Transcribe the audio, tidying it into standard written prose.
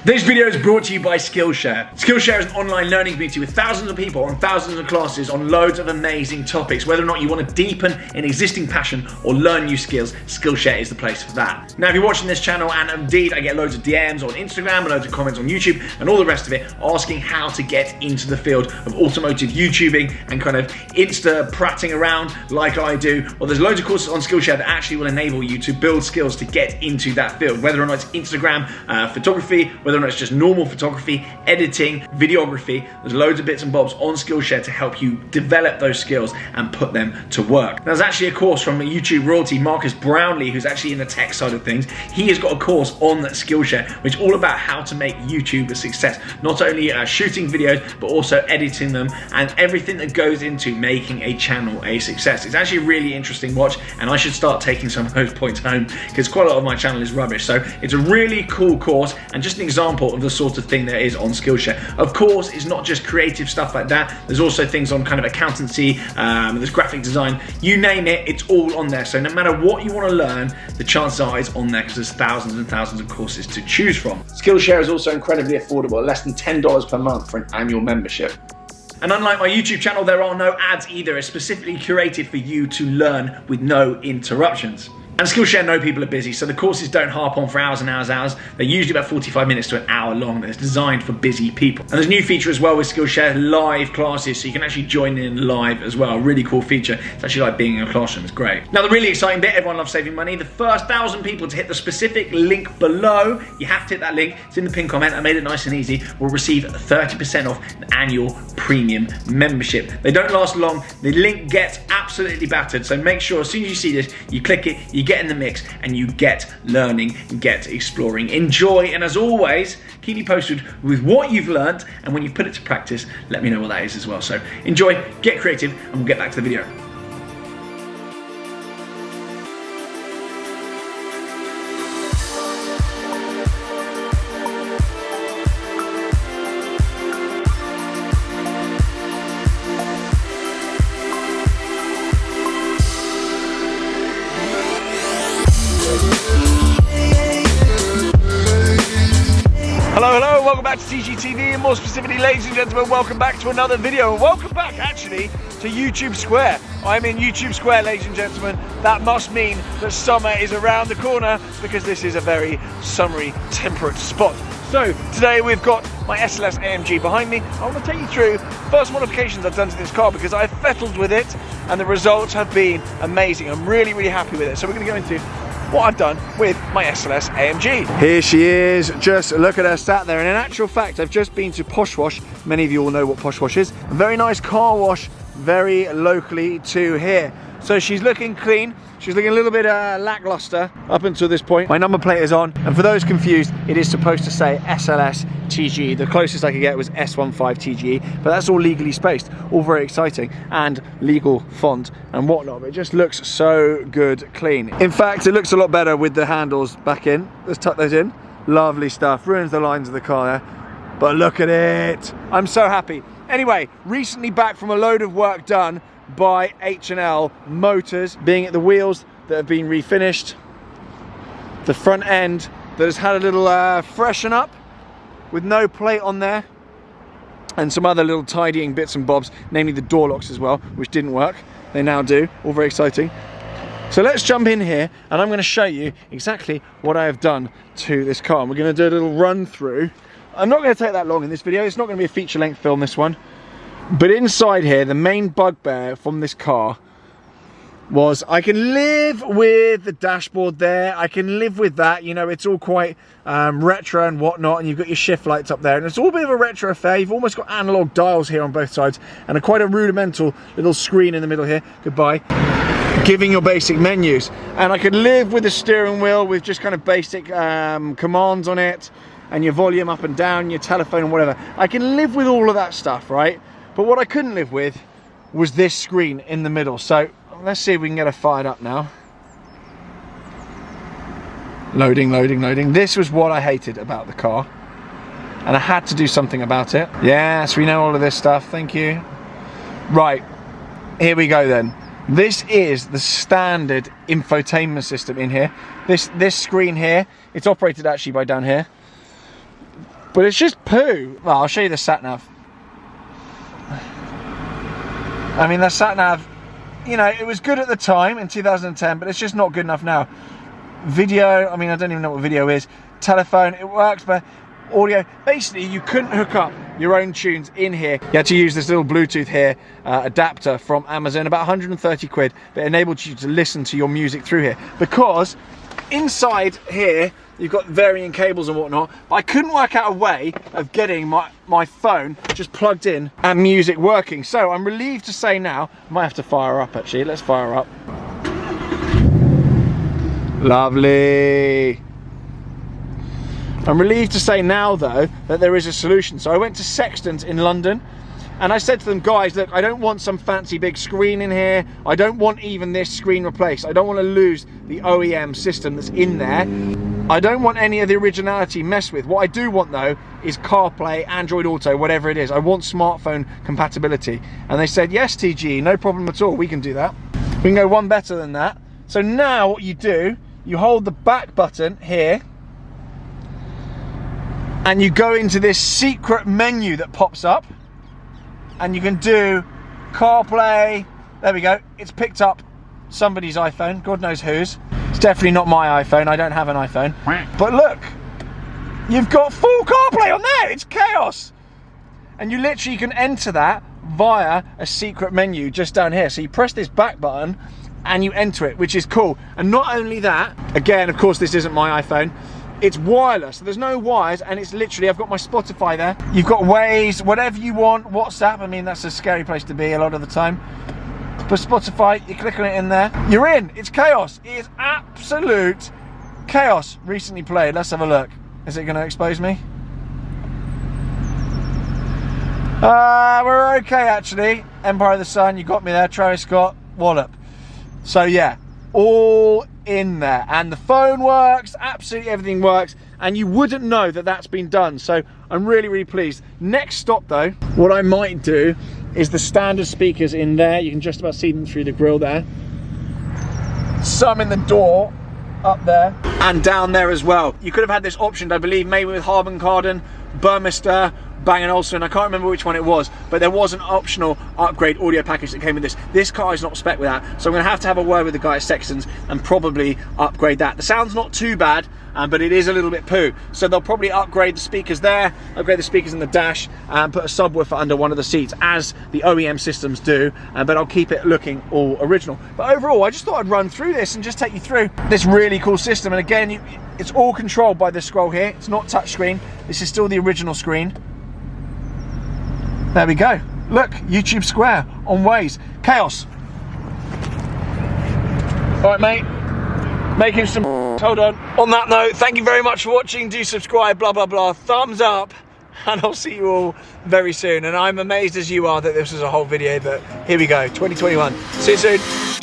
This video is brought to you by Skillshare. Skillshare is an online learning community with thousands of people and thousands of classes on loads of amazing topics. Whether or not you want to deepen an existing passion or learn new skills, Skillshare is the place for that. Now, if you're watching this channel, and indeed I get loads of DMs on Instagram and loads of comments on YouTube and all the rest of it, asking how to get into the field of automotive YouTubing and kind of Insta prattling around like I do, well, there's loads of courses on Skillshare that actually will enable you to build skills to get into that field. Whether or not it's Instagram photography, whether or not it's just normal photography, editing, videography, there's loads of bits and bobs on Skillshare to help you develop those skills and put them to work. Now, there's actually a course from YouTube royalty Marcus Brownlee, who's actually in the tech side of things. He has got a course on Skillshare, which is all about how to make YouTube a success. Not only shooting videos, but also editing them and everything that goes into making a channel a success. It's actually a really interesting watch, and I should start taking some of those points home because quite a lot of my channel is rubbish. So it's a really cool course and just an example of the sort of thing there is on Skillshare. Of course, it's not just creative stuff like that. There's also things on kind of accountancy, there's graphic design, you name it, it's all on there. So no matter what you want to learn, the chances are it's on there because there's thousands and thousands of courses to choose from. Skillshare is also incredibly affordable, less than $10 per month for an annual membership. And unlike my YouTube channel, there are no ads either. It's specifically curated for you to learn with no interruptions. And Skillshare know people are busy, so the courses don't harp on for hours and hours and hours. They're usually about 45 minutes to an hour long. It's designed for busy people. And there's a new feature as well with Skillshare, live classes, so you can actually join in live as well. Really cool feature. It's actually like being in a classroom. It's great. Now, the really exciting bit, everyone loves saving money. The first 1,000 people to hit the specific link below, you have to hit that link. It's in the pinned comment. I made it nice and easy. Will receive 30% off an annual premium membership. They don't last long. The link gets absolutely battered, so make sure as soon as you see this, you click it, you get in the mix, and you get learning, get exploring. Enjoy, and as always, keep me posted with what you've learned, and when you've put it to practice, let me know what that is as well. So enjoy, get creative, and we'll get back to the video. Hello, welcome back to TGTV, and more specifically, ladies and gentlemen, welcome back to another video, and welcome back actually to YouTube Square. I'm in YouTube Square, ladies and gentlemen. That must mean that summer is around the corner because this is a very summery, temperate spot. So today we've got my Sls Amg behind me. I want to take you through first modifications I've done to this car because I've fettled with it and the results have been amazing. I'm really, really happy with it. So we're going to go into what I've done with my Sls Amg. Here she is, just look at her sat there, and in actual fact I've just been to Posh Wash. Many of you all know what Posh Wash is. A very nice car wash, very locally to here. So she's looking clean, she's looking a little bit lackluster up until this point. My number plate is on, and for those confused, it is supposed to say SLS TGE. The closest I could get was S15 TGE, but that's all legally spaced, all very exciting, and legal font and whatnot. It just looks so good clean. In fact, it looks a lot better with the handles back in. Let's tuck those in. Lovely stuff, ruins the lines of the car there, but look at it. I'm so happy. Anyway, recently back from a load of work done by H&L Motors, being at the wheels that have been refinished, the front end that has had a little freshen up with no plate on there, and some other little tidying bits and bobs, namely the door locks as well, which didn't work. They now do, all very exciting. So let's jump in here and I'm going to show you exactly what I have done to this car. And we're going to do a little run through. I'm not going to take that long in this video, it's not going to be a feature length film, this one. But inside here, the main bugbear from this car was I can live with the dashboard there. I can live with that. You know, it's all quite retro and whatnot, and you've got your shift lights up there, and it's all a bit of a retro affair. You've almost got analog dials here on both sides, and quite a rudimental little screen in the middle here. Goodbye. Giving your basic menus. And I could live with the steering wheel with just kind of basic commands on it, and your volume up and down, your telephone and whatever. I can live with all of that stuff, right? But what I couldn't live with was this screen in the middle. So let's see if we can get her fired up now. Loading, loading, loading. This was what I hated about the car, and I had to do something about it. Yes, we know all of this stuff, thank you. Right, here we go then. This is the standard infotainment system in here. This screen here, it's operated actually by down here. But it's just poo. Well, I'll show you the sat nav. I mean, the sat nav, you know, it was good at the time in 2010, but it's just not good enough now. Video, I mean, I don't even know what video is. Telephone, it works, but audio, basically you couldn't hook up your own tunes in here. You had to use this little Bluetooth here adapter from Amazon, about 130 quid, that enabled you to listen to your music through here. Because inside here, you've got varying cables and whatnot, but I couldn't work out a way of getting my phone just plugged in and music working. So I'm relieved to say now, I might have to fire up actually, let's fire up. Lovely. I'm relieved to say now though that there is a solution. So I went to Sexton's in London and I said to them, guys, look, I don't want some fancy big screen in here. I don't want even this screen replaced. I don't want to lose the OEM system that's in there. I don't want any of the originality messed with. What I do want though is CarPlay, Android Auto, whatever it is. I want smartphone compatibility. And they said, yes, TG, no problem at all. We can do that. We can go one better than that. So now what you do, you hold the back button here and you go into this secret menu that pops up and you can do CarPlay. There we go. It's picked up somebody's iPhone, God knows whose. It's definitely not my iPhone. I don't have an iPhone. But look, you've got full CarPlay on there. It's chaos. And you literally can enter that via a secret menu just down here. So you press this back button and you enter it, which is cool. And not only that, again, of course, this isn't my iPhone. It's wireless, so there's no wires, and it's literally, I've got my Spotify there. You've got Waze, whatever you want, WhatsApp. I mean, that's a scary place to be a lot of the time. But Spotify, you click on it in there, you're in. It's chaos. It is absolute chaos. Recently played. Let's have a look. Is it going to expose me? We're okay actually. Empire of the Sun, you got me there. Travis Scott, wallop. So yeah, all in there, and the phone works, absolutely everything works, and you wouldn't know that that's been done. So I'm really pleased. Next stop though, what I might do is the standard speakers in there. You can just about see them through the grille there. Some in the door up there and down there as well. You could have had this option, I believe, maybe with Harman Kardon, Burmester, Bang & Olufsen, I can't remember which one it was, but there was an optional upgrade audio package that came with this. This car is not spec with that, so I'm going to have a word with the guy at Sexton's and probably upgrade that. The sound's not too bad, but it is a little bit poo. So they'll probably upgrade the speakers there, upgrade the speakers in the dash, and put a subwoofer under one of the seats, as the OEM systems do, but I'll keep it looking all original. But overall, I just thought I'd run through this and just take you through this really cool system. And again, it's all controlled by this scroll here. It's not touchscreen. This is still the original screen. There we go. Look, YouTube Square on Waze. Chaos. All right, mate. Making some. Hold on. On that note, thank you very much for watching. Do subscribe, blah, blah, blah. Thumbs up. And I'll see you all very soon. And I'm amazed as you are that this was a whole video, but here we go. 2021. See you soon.